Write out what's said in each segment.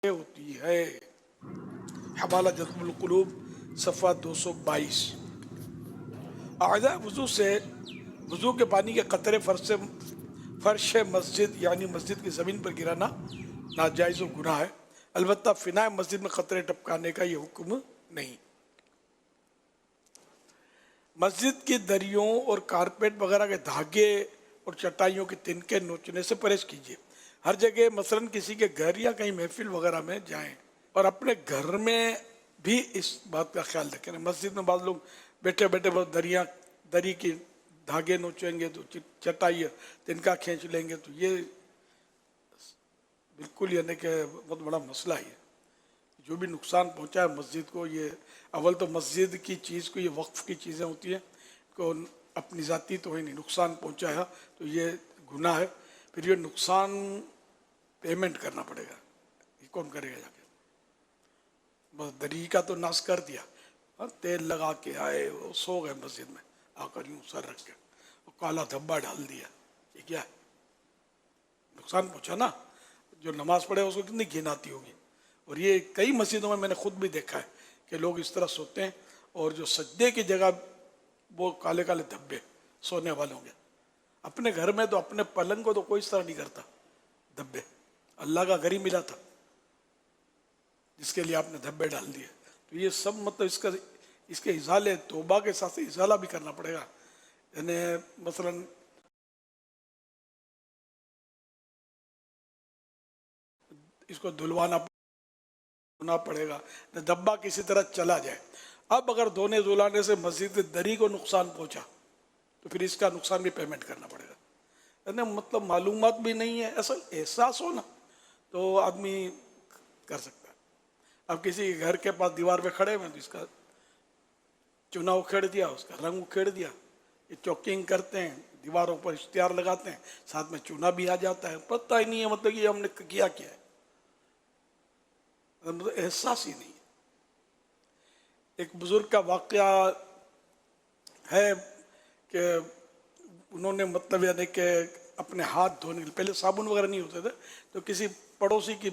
ہوتی ہے۔ حوالہ جذب القلوب صفحہ 222۔ اعضاء وضو سے وضو کے پانی کے قطرے فرش مسجد یعنی مسجد کی زمین پر گرانا ناجائز و گناہ ہے، البتہ فناء مسجد میں قطرے ٹپکانے کا یہ حکم نہیں۔ مسجد کی دریوں اور کارپیٹ وغیرہ کے دھاگے اور چٹائیوں کے تنکے نوچنے سے پرہیز کیجیے۔ ہر جگہ مثلا کسی کے گھر یا کہیں محفل وغیرہ میں جائیں اور اپنے گھر میں بھی اس بات کا خیال رکھیں۔ مسجد میں بعض لوگ بیٹھے بیٹھے بہت دری کی دھاگے نوچیں گے تو چٹائی تنکا کھینچ لیں گے، تو یہ بالکل یعنی کہ بہت بڑا مسئلہ ہے۔ جو بھی نقصان پہنچا ہے مسجد کو، یہ اول تو مسجد کی چیز کو، یہ وقف کی چیزیں ہوتی ہیں کو اپنی ذاتی تو ہی نہیں، نقصان پہنچایا تو یہ گناہ ہے۔ پھر یہ نقصان پیمنٹ کرنا پڑے گا، یہ کون کرے گا جا کے؟ بس دری کا تو ناس کر دیا، تیل لگا کے آئے، وہ سو گئے مسجد میں آ کر یوں سر رکھ کے کالا دھبا ڈال دیا، یہ کیا ہے؟ نقصان پہنچا نا۔ جو نماز پڑھے اس کو کتنی گھن آتی ہوگی۔ اور یہ کئی مسجدوں میں نے خود بھی دیکھا ہے کہ لوگ اس طرح سوتے ہیں، اور جو سجدے کی جگہ وہ کالے کالے دھبے سونے والوں کے۔ اپنے گھر میں تو اپنے پلنگ کو تو کوئی اس طرح نہیں کرتا، دھبے اللہ کا گھر ہی ملا تھا جس کے لیے آپ نے دھبے ڈال دیے۔ تو یہ سب مطلب اس کے ازالے، توبہ کے ساتھ ازالہ بھی کرنا پڑے گا۔ یعنی مثلا اس کو دھلوانا پڑے گا، دھبا کسی طرح چلا جائے۔ اب اگر دھونے دھلانے سے مسجد کی دری کو نقصان پہنچا تو پھر اس کا نقصان بھی پیمنٹ کرنا پڑے گا۔ یعنی مطلب معلومات بھی نہیں ہے، اصل احساس ہو نا تو آدمی کر سکتا ہے۔ اب کسی گھر کے پاس دیوار پہ کھڑے ہوئے تو اس کا چونا اکھیڑ دیا، اس کا رنگ اکھیڑ دیا۔ یہ چوکنگ کرتے ہیں، دیواروں پر اشتہار لگاتے ہیں، ساتھ میں چونا بھی آ جاتا ہے، پتہ ہی نہیں ہے مطلب یہ ہم نے کیا ہے، مطلب احساس ہی نہیں ہے۔ ایک بزرگ کا واقعہ ہے کہ انہوں نے مطلب یعنی کہ اپنے ہاتھ دھونے کے لیے، پہلے صابن وغیرہ نہیں ہوتے تھے، تو کسی پڑوسی کی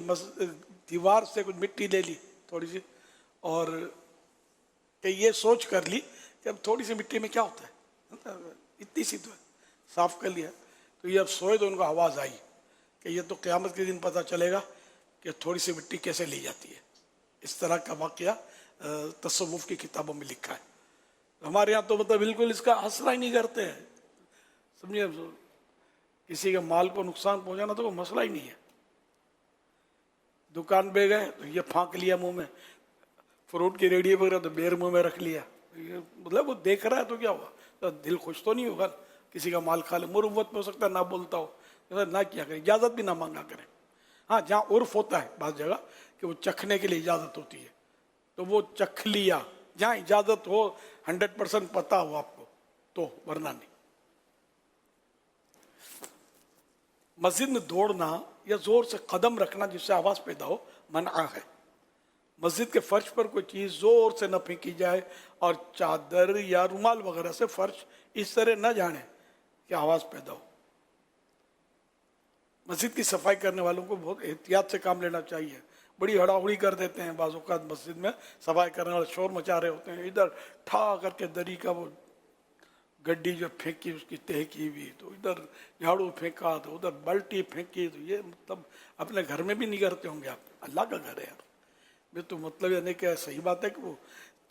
دیوار سے کچھ مٹی لے لی تھوڑی سی، اور کہ یہ سوچ کر لی کہ اب تھوڑی سی مٹی میں کیا ہوتا ہے، اتنی سی تو ہے، صاف کر لیا۔ تو یہ اب سوئے تو ان کو آواز آئی کہ یہ تو قیامت کے دن پتہ چلے گا کہ تھوڑی سی مٹی کیسے لی جاتی ہے۔ اس طرح کا واقعہ تصوف کی کتابوں میں لکھا ہے۔ ہمارے یہاں تو مطلب بالکل اس کا حاصلہ ہی نہیں کرتے ہیں، سمجھے؟ کسی کے مال کو نقصان پہنچانا تو کوئی مسئلہ ہی نہیں ہے۔ دکان پہ گئے تو یہ پھانک لیا منہ میں، فروٹ کی ریڑھی پہ گیا تو بیر منہ میں رکھ لیا، مطلب وہ دیکھ رہا ہے تو کیا ہوا، تو دل خوش تو نہیں ہوگا؟ کسی کا مال کھا لے، مروت میں ہو سکتا ہے نہ بولتا ہو، نہ کیا کرے، اجازت بھی نہ مانگا کرے۔ ہاں جہاں عرف ہوتا ہے بعض جگہ کہ وہ چکھنے کے لیے اجازت ہوتی ہے تو وہ چکھ لیا، جہاں اجازت ہو 100% پتہ ہو آپ کو تو، ورنہ نہیں۔ مسجد میں دوڑنا یا زور سے قدم رکھنا جس سے آواز پیدا ہو منع ہے۔ مسجد کے فرش پر کوئی چیز زور سے نہ پھینکی جائے، اور چادر یا رومال وغیرہ سے فرش اس طرح نہ جانے کہ آواز پیدا ہو۔ مسجد کی صفائی کرنے والوں کو بہت احتیاط سے کام لینا چاہیے۔ بڑی ہڑاہڑی کر دیتے ہیں بعض اوقات، مسجد میں صفائی کرنے والے شور مچا رہے ہوتے ہیں، ادھر ٹھا کر کے دری کا وہ گڈی جو پھینکی اس کی تہ کی ہوئی، تو ادھر جھاڑو پھینکا تو ادھر بالٹی پھینکی، تو یہ مطلب اپنے گھر میں بھی نہیں کرتے ہوں گے آپ، اللہ کا گھر ہے یار۔ یہ تو مطلب یعنی کہ صحیح بات ہے کہ وہ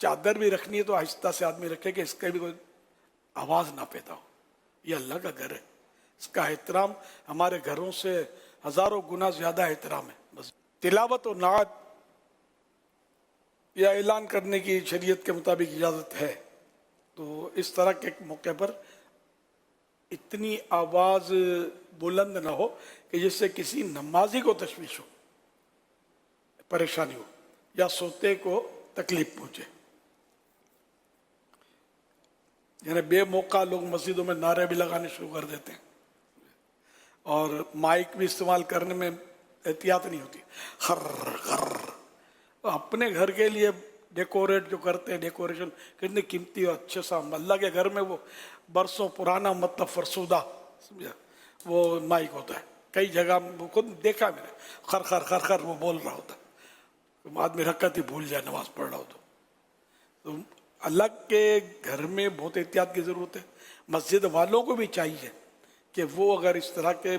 چادر بھی رکھنی ہے تو آہستہ سے آدمی رکھے کہ اس کا بھی کوئی آواز نہ پیدا ہو، یہ اللہ کا گھر ہے، اس کا احترام ہمارے گھروں سے ہزاروں گنا زیادہ احترام ہے۔ بس تلاوت و نعت یا اعلان کرنے کی شریعت کے مطابق اجازت ہے، تو اس طرح کے موقع پر اتنی آواز بلند نہ ہو کہ جس سے کسی نمازی کو تشویش ہو، پریشانی ہو، یا سوتے کو تکلیف پہنچے۔ یعنی بے موقع لوگ مسجدوں میں نعرے بھی لگانے شروع کر دیتے ہیں، اور مائک بھی استعمال کرنے میں احتیاط نہیں ہوتی، خر خر۔ اپنے گھر کے لیے ڈیکوریٹ جو کرتے ہیں، ڈیکوریشن کتنی قیمتی اور اچھے سا، اللہ کے گھر میں وہ برسوں پرانا مطلب فرسودہ سمجھا وہ مائک ہوتا ہے، کئی جگہ خود دیکھا میں نے، خر خر خر خر وہ بول رہا ہوتا ہے۔ آدمی رکعت ہی بھول جائے نماز پڑھ رہا ہو تو اللہ کے گھر میں بہت احتیاط کی ضرورت ہے. مسجد والوں کو بھی چاہیے کہ وہ اگر اس طرح کے